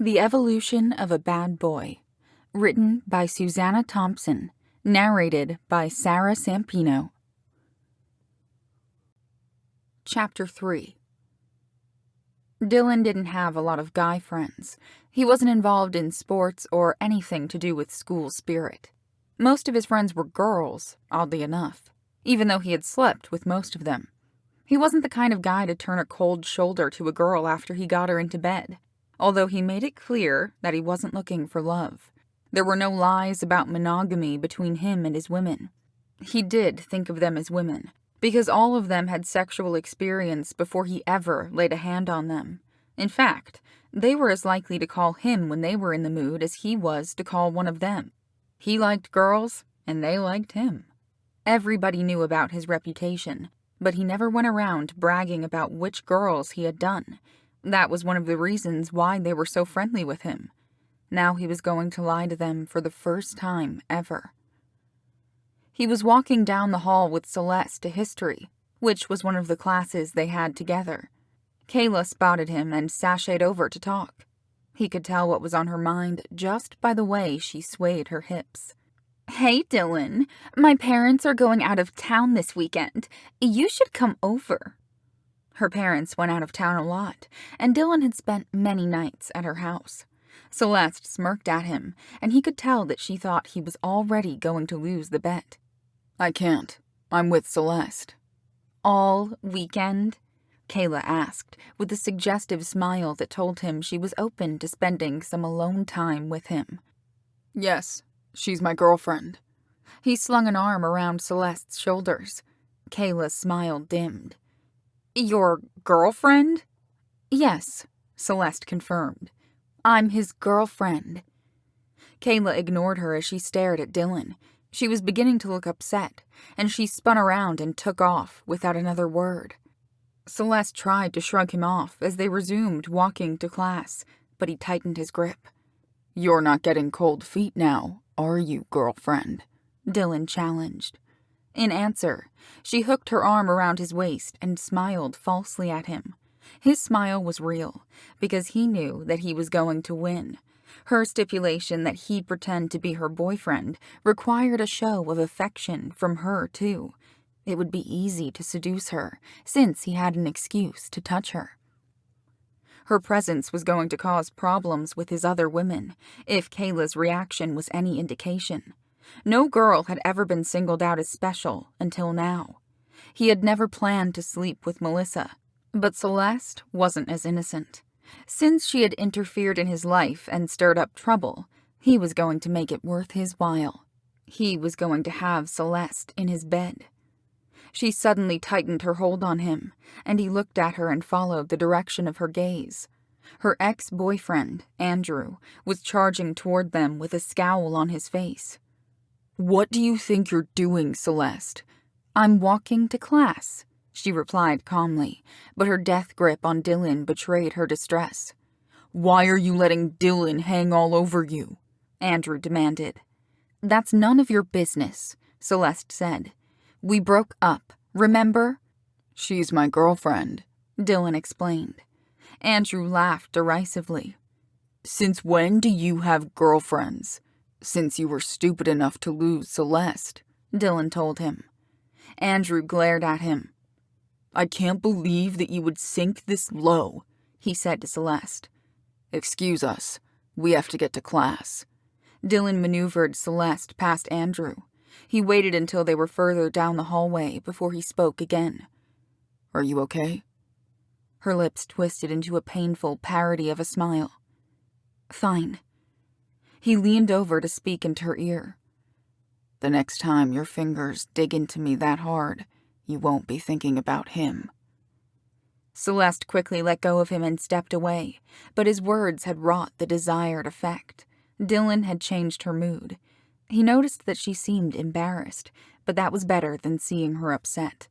The Evolution of a Bad Boy, written by Susanna Thompson, narrated by Sarah Sampino. Chapter 3. Dylan didn't have a lot of guy friends. He wasn't involved in sports or anything to do with school spirit. Most of his friends were girls, oddly enough, even though he had slept with most of them. He wasn't the kind of guy to turn a cold shoulder to a girl after he got her into bed, although he made it clear that he wasn't looking for love. There were no lies about monogamy between him and his women. He did think of them as women, because all of them had sexual experience before he ever laid a hand on them. In fact, they were as likely to call him when they were in the mood as he was to call one of them. He liked girls, and they liked him. Everybody knew about his reputation, but he never went around bragging about which girls he had done. That was one of the reasons why they were so friendly with him. Now he was going to lie to them for the first time ever. He was walking down the hall with Celeste to history, which was one of the classes they had together. Kayla spotted him and sashayed over to talk. He could tell what was on her mind just by the way she swayed her hips. "Hey, Dylan, my parents are going out of town this weekend. You should come over." Her parents went out of town a lot, and Dylan had spent many nights at her house. Celeste smirked at him, and he could tell that she thought he was already going to lose the bet. "I can't. I'm with Celeste." "All weekend?" Kayla asked, with a suggestive smile that told him she was open to spending some alone time with him. "Yes, she's my girlfriend." He slung an arm around Celeste's shoulders. Kayla's smile dimmed. "Your girlfriend?" "Yes," Celeste confirmed. "I'm his girlfriend." Kayla ignored her as she stared at Dylan. She was beginning to look upset, and she spun around and took off without another word. Celeste tried to shrug him off as they resumed walking to class, but he tightened his grip. "You're not getting cold feet now, are you, girlfriend?" Dylan challenged. In answer, she hooked her arm around his waist and smiled falsely at him. His smile was real, because he knew that he was going to win. Her stipulation that he pretend to be her boyfriend required a show of affection from her, too. It would be easy to seduce her, since he had an excuse to touch her. Her presence was going to cause problems with his other women, if Kayla's reaction was any indication. No girl had ever been singled out as special until now. He had never planned to sleep with Melissa, but Celeste wasn't as innocent. Since she had interfered in his life and stirred up trouble, he was going to make it worth his while. He was going to have Celeste in his bed. She suddenly tightened her hold on him, and he looked at her and followed the direction of her gaze. Her ex-boyfriend, Andrew, was charging toward them with a scowl on his face. "What do you think you're doing, Celeste?" "I'm walking to class," she replied calmly, but her death grip on Dylan betrayed her distress. "Why are you letting Dylan hang all over you?" Andrew demanded. "That's none of your business," Celeste said. "We broke up, remember?" "She's my girlfriend," Dylan explained. Andrew laughed derisively. "Since when do you have girlfriends?" "Since you were stupid enough to lose Celeste," Dylan told him. Andrew glared at him. "I can't believe that you would sink this low," he said to Celeste. "Excuse us. We have to get to class." Dylan maneuvered Celeste past Andrew. He waited until they were further down the hallway before he spoke again. "Are you okay?" Her lips twisted into a painful parody of a smile. "Fine." He leaned over to speak into her ear. "The next time your fingers dig into me that hard, you won't be thinking about him." Celeste quickly let go of him and stepped away, but his words had wrought the desired effect. Dylan had changed her mood. He noticed that she seemed embarrassed, but that was better than seeing her upset.